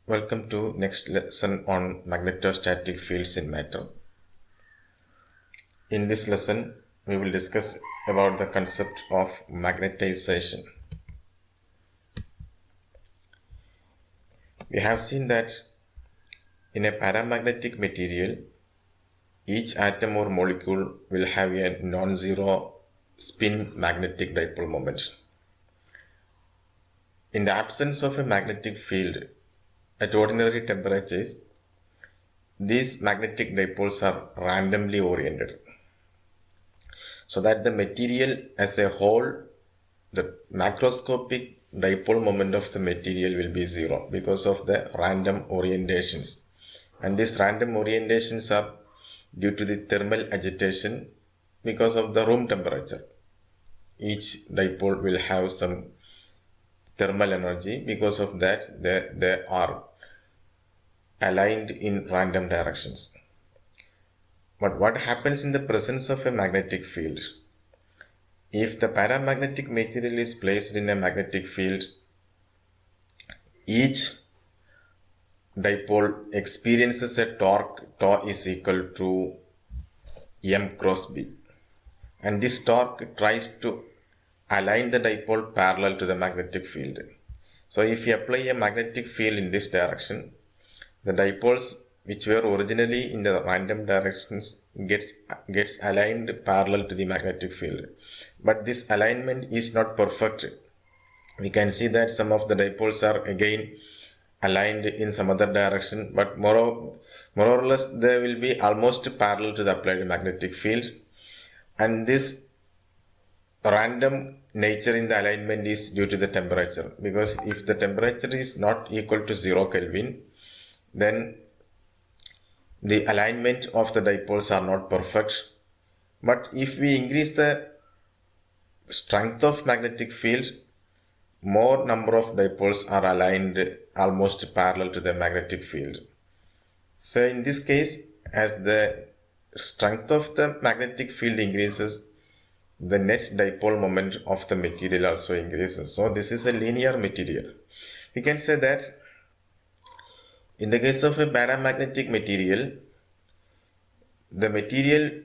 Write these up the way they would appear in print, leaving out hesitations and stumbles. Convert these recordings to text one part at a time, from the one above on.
Welcome to next lesson on magnetostatic fields in matter. In this lesson, we will discuss about the concept of magnetization. We have seen that in a paramagnetic material, each atom or molecule will have a non-zero spin magnetic dipole moment. In the absence of a magnetic field, at ordinary temperatures, these magnetic dipoles are randomly oriented, so that the material as a whole, the macroscopic dipole moment of the material will be zero because of the random orientations. And these random orientations are due to the thermal agitation because of the room temperature. Each dipole will have some thermal energy. Because of that, they are aligned in random directions. But what happens in the presence of a magnetic field? If the paramagnetic material is placed in a magnetic field, each dipole experiences a torque. Tau is equal to m cross b, and this torque tries to align the dipole parallel to the magnetic field. So if you apply a magnetic field in this direction, the dipoles which were originally in the random directions gets aligned parallel to the magnetic field. But this alignment is not perfect. We can see that some of the dipoles are again aligned in some other direction, but more or less they will be almost parallel to the applied magnetic field. And this random nature in the alignment is due to the temperature, because if the temperature is not equal to 0 Kelvin, then the alignment of the dipoles are not perfect. But if we increase the strength of magnetic field, more number of dipoles are aligned almost parallel to the magnetic field. So in this case, as the strength of the magnetic field increases, the net dipole moment of the material also increases. So this is a linear material. We can say that in the case of a paramagnetic material, the material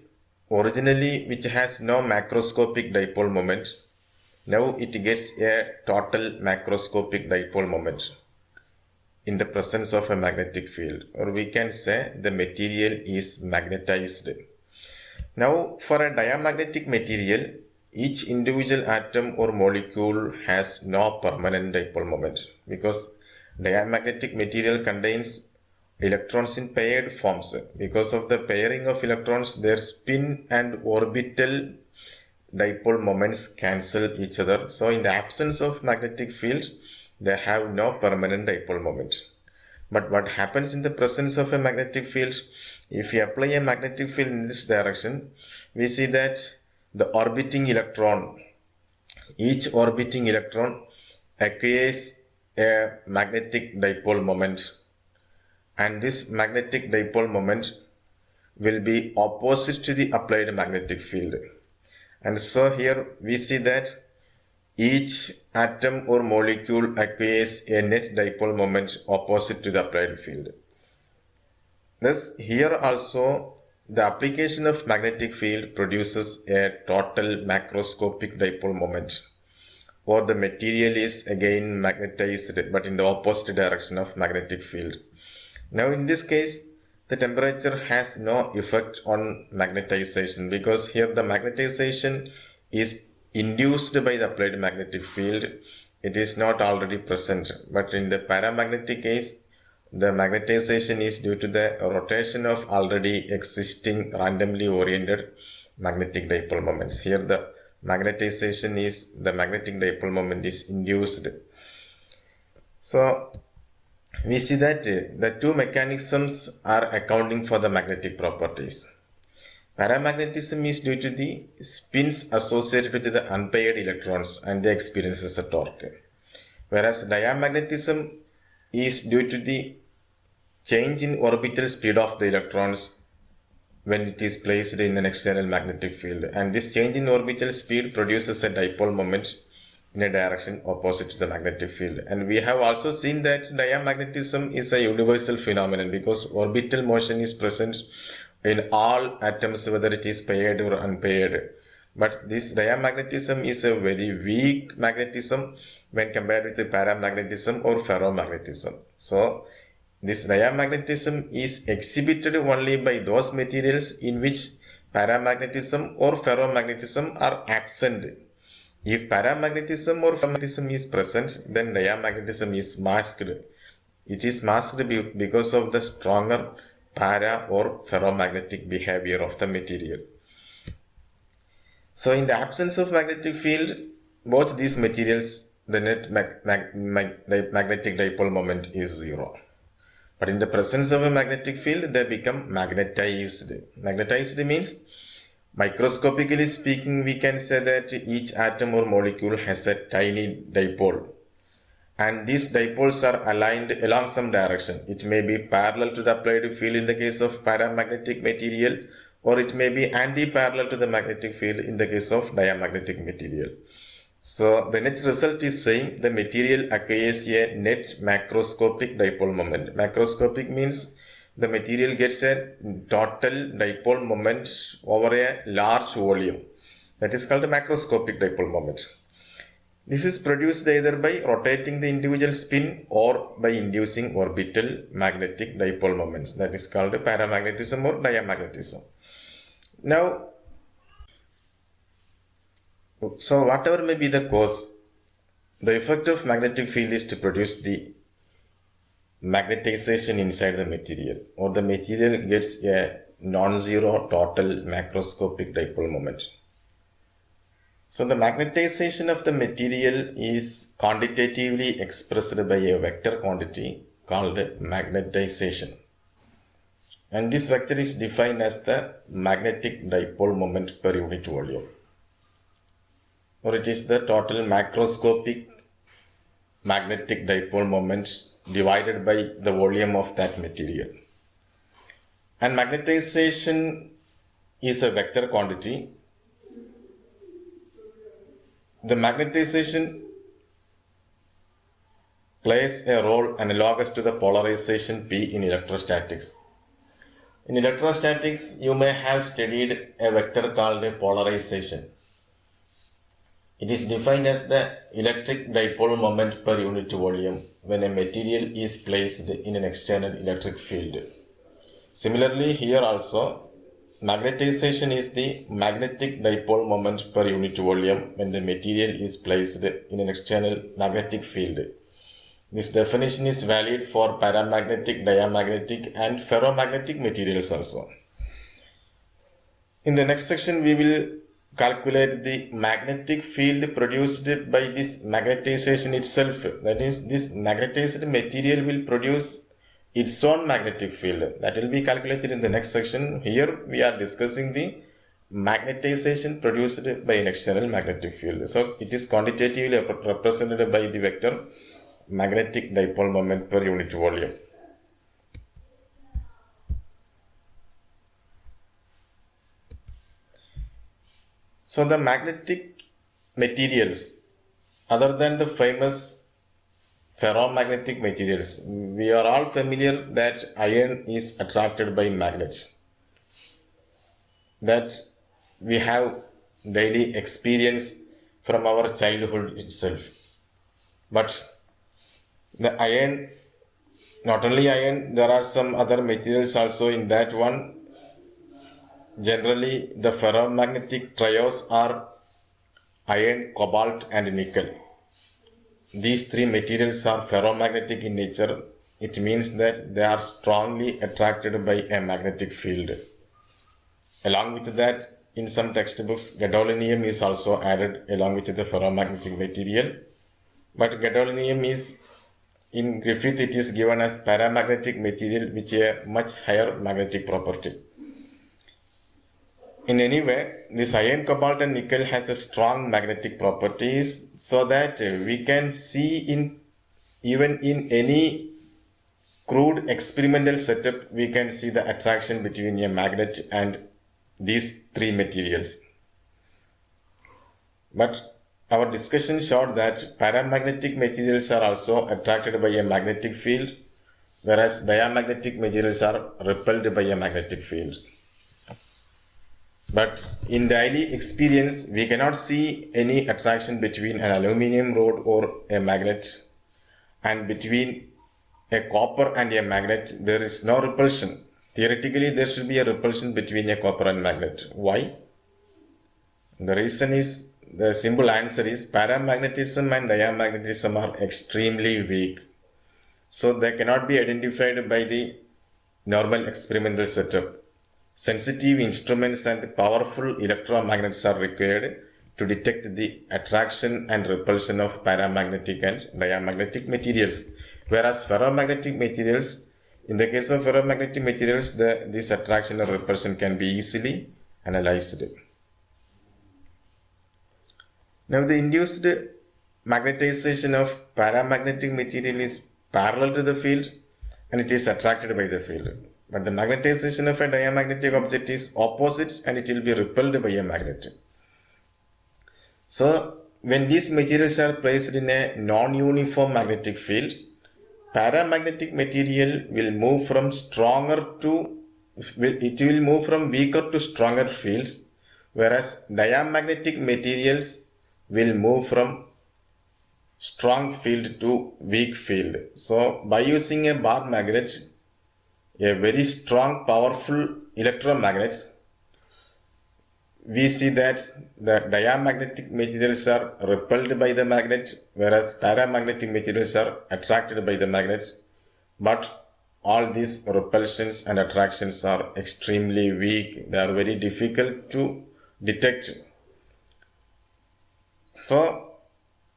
originally which has no macroscopic dipole moment, now it gets a total macroscopic dipole moment in the presence of a magnetic field, or we can say the material is magnetized. Now for a diamagnetic material, each individual atom or molecule has no permanent dipole moment, because diamagnetic material contains electrons in paired forms. Because of the pairing of electrons, their spin and orbital dipole moments cancel each other. So in the absence of magnetic field, they have no permanent dipole moment. But what happens in the presence of a magnetic field? If we apply a magnetic field in this direction, we see that the orbiting electron, each orbiting electron acquires a magnetic dipole moment, and this magnetic dipole moment will be opposite to the applied magnetic field. And so here we see that each atom or molecule acquires a net dipole moment opposite to the applied field. Thus here also the application of magnetic field produces a total macroscopic dipole moment, or the material is again magnetized but in the opposite direction of magnetic field. Now in this case, the temperature has no effect on magnetization, because here the magnetization is induced by the applied magnetic field. It is not already present. But in the paramagnetic case, the magnetization is due to the rotation of already existing randomly oriented magnetic dipole moments. Here the magnetization is, the magnetic dipole moment is induced. So we see that the two mechanisms are accounting for the magnetic properties. Paramagnetism is due to the spins associated with the unpaired electrons and they experiences a torque. Whereas diamagnetism is due to the change in orbital speed of the electrons when it is placed in an external magnetic field, and this change in orbital speed produces a dipole moment in a direction opposite to the magnetic field. And we have also seen that diamagnetism is a universal phenomenon because orbital motion is present in all atoms, whether it is paired or unpaired. But this diamagnetism is a very weak magnetism when compared with the paramagnetism or ferromagnetism. So this diamagnetism is exhibited only by those materials in which paramagnetism or ferromagnetism are absent. If paramagnetism or ferromagnetism is present, then diamagnetism is masked. It is masked because of the stronger para or ferromagnetic behavior of the material. So in the absence of magnetic field, both these materials, the net magnetic dipole moment is zero. But in the presence of a magnetic field, they become magnetized. Magnetized means, microscopically speaking, we can say that each atom or molecule has a tiny dipole. And these dipoles are aligned along some direction. It may be parallel to the applied field in the case of paramagnetic material, or it may be anti-parallel to the magnetic field in the case of diamagnetic material. So the net result is saying the material acquires a net macroscopic dipole moment. Macroscopic means the material gets a total dipole moment over a large volume. That is called a macroscopic dipole moment. This is produced either by rotating the individual spin or by inducing orbital magnetic dipole moments. That is called paramagnetism or diamagnetism. Now, so whatever may be the cause, the effect of magnetic field is to produce the magnetization inside the material, or the material gets a non-zero total macroscopic dipole moment. So the magnetization of the material is quantitatively expressed by a vector quantity called magnetization. And this vector is defined as the magnetic dipole moment per unit volume, or it is the total macroscopic magnetic dipole moment divided by the volume of that material. And magnetization is a vector quantity. The magnetization plays a role analogous to the polarization P in electrostatics. In electrostatics, you may have studied a vector called a polarization. It is defined as the electric dipole moment per unit volume when a material is placed in an external electric field. Similarly, here also, magnetization is the magnetic dipole moment per unit volume when the material is placed in an external magnetic field. This definition is valid for paramagnetic, diamagnetic and ferromagnetic materials also. In the next section, we will calculate the magnetic field produced by this magnetization itself. That is, this magnetized material will produce its own magnetic field. That will be calculated in the next section. Here we are discussing the magnetization produced by an external magnetic field. So it is quantitatively represented by the vector magnetic dipole moment per unit volume. So the magnetic materials, other than the famous ferromagnetic materials, we are all familiar that iron is attracted by magnets. That we have daily experience from our childhood itself. But the iron, not only iron, there are some other materials also in that one. Generally, the ferromagnetic trios are iron, cobalt and nickel. These three materials are ferromagnetic in nature. It means that they are strongly attracted by a magnetic field. Along with that, in some textbooks, gadolinium is also added along with the ferromagnetic material. But gadolinium is, in Griffith, it is given as paramagnetic material which a much higher magnetic property. In any way, this iron, cobalt and nickel has a strong magnetic properties so that we can see even in any crude experimental setup, we can see the attraction between a magnet and these three materials. But our discussion showed that paramagnetic materials are also attracted by a magnetic field, whereas diamagnetic materials are repelled by a magnetic field. But in daily experience, we cannot see any attraction between an aluminum rod or a magnet, and between a copper and a magnet, there is no repulsion. Theoretically, there should be a repulsion between a copper and magnet. Why? The reason is, the simple answer is, paramagnetism and diamagnetism are extremely weak. So they cannot be identified by the normal experimental setup. Sensitive instruments and powerful electromagnets are required to detect the attraction and repulsion of paramagnetic and diamagnetic materials. Whereas ferromagnetic materials, in the case of ferromagnetic materials, this attraction or repulsion can be easily analyzed. Now the induced magnetization of paramagnetic material is parallel to the field and it is attracted by the field. But the magnetization of a diamagnetic object is opposite and it will be repelled by a magnet. So when these materials are placed in a non-uniform magnetic field, paramagnetic material will move from weaker to stronger fields, whereas diamagnetic materials will move from strong field to weak field. So by using a bar magnet, a very strong powerful electromagnet, we see that the diamagnetic materials are repelled by the magnet, whereas paramagnetic materials are attracted by the magnet. But all these repulsions and attractions are extremely weak. They are very difficult to detect. So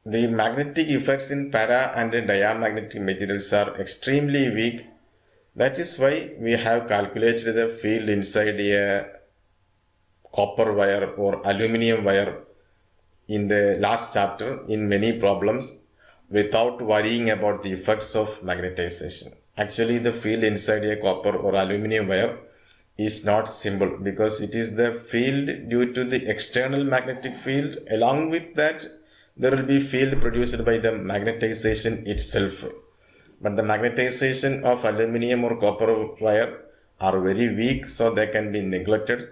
the magnetic effects in para and diamagnetic materials are extremely weak. That is why we have calculated the field inside a copper wire or aluminum wire in the last chapter in many problems without worrying about the effects of magnetization. Actually, the field inside a copper or aluminum wire is not simple because it is the field due to the external magnetic field. Along with that, there will be field produced by the magnetization itself. But the magnetization of aluminum or copper wire are very weak, so they can be neglected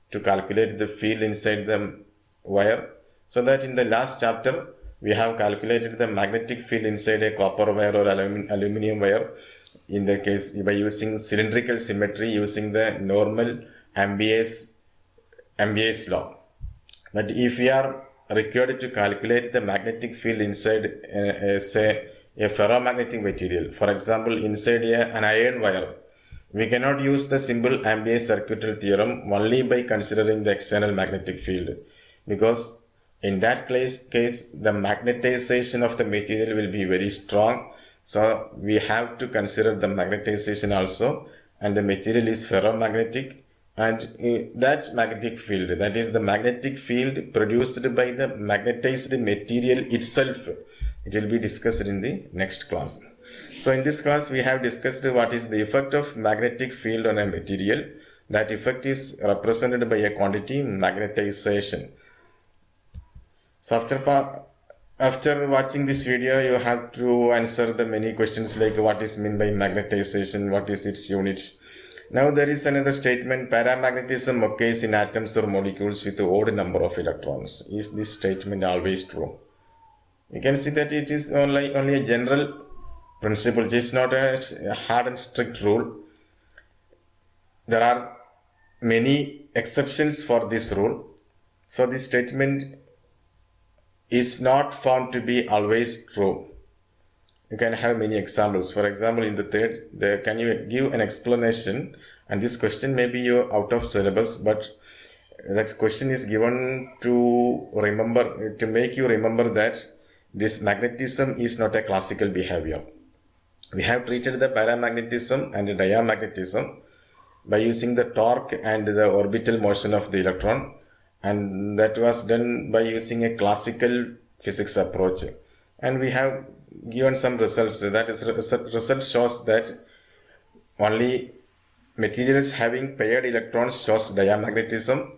to calculate the field inside the wire. So that in the last chapter, we have calculated the magnetic field inside a copper wire or aluminum wire in the case by using cylindrical symmetry using the normal Ampere's law. But if we are required to calculate the magnetic field inside say a ferromagnetic material, for example inside an iron wire, we cannot use the simple Ampere's circuitry theorem only by considering the external magnetic field, because in that case the magnetization of the material will be very strong. So we have to consider the magnetization also, and the material is ferromagnetic, and that magnetic field, that is the magnetic field produced by the magnetized material itself, it will be discussed in the next class. So in this class we have discussed what is the effect of magnetic field on a material. That effect is represented by a quantity magnetization. So after watching this video, you have to answer the many questions like what is meant by magnetization, what is its unit. Now there is another statement, paramagnetism occurs in atoms or molecules with an odd number of electrons. Is this statement always true? You can see that it is only a general principle, it is not a hard and strict rule. There are many exceptions for this rule. So this statement is not found to be always true. You can have many examples. For example, in the third, can you give an explanation? And this question may be out of syllabus, but that question is given to make you remember that this magnetism is not a classical behavior. We have treated the paramagnetism and the diamagnetism by using the torque and the orbital motion of the electron, and that was done by using a classical physics approach. And we have given some results. That is, result shows that only materials having paired electrons shows diamagnetism,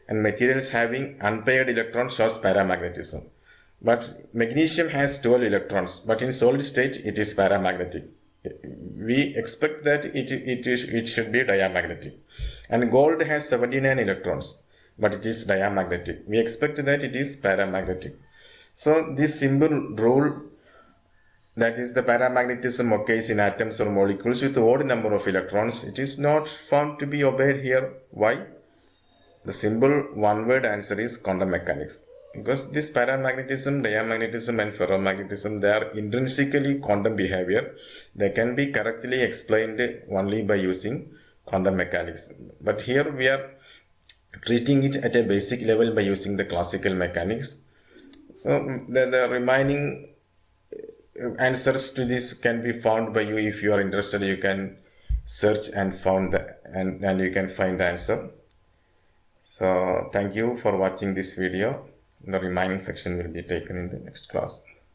and materials having unpaired electrons shows paramagnetism. But magnesium has 12 electrons, but in solid state it is paramagnetic. We expect that it should be diamagnetic. And gold has 79 electrons, but it is diamagnetic. We expect that it is paramagnetic. So this simple rule, that is the paramagnetism occurs in atoms or molecules with odd number of electrons, it is not found to be obeyed here. Why? The simple one-word answer is quantum mechanics. Because this paramagnetism, diamagnetism and ferromagnetism, they are intrinsically quantum behavior. They can be correctly explained only by using quantum mechanics. But here we are treating it at a basic level by using the classical mechanics. So the remaining answers to this can be found by you. If you are interested, you can search and and you can find the answer. So thank you for watching this video. The remaining section will be taken in the next class.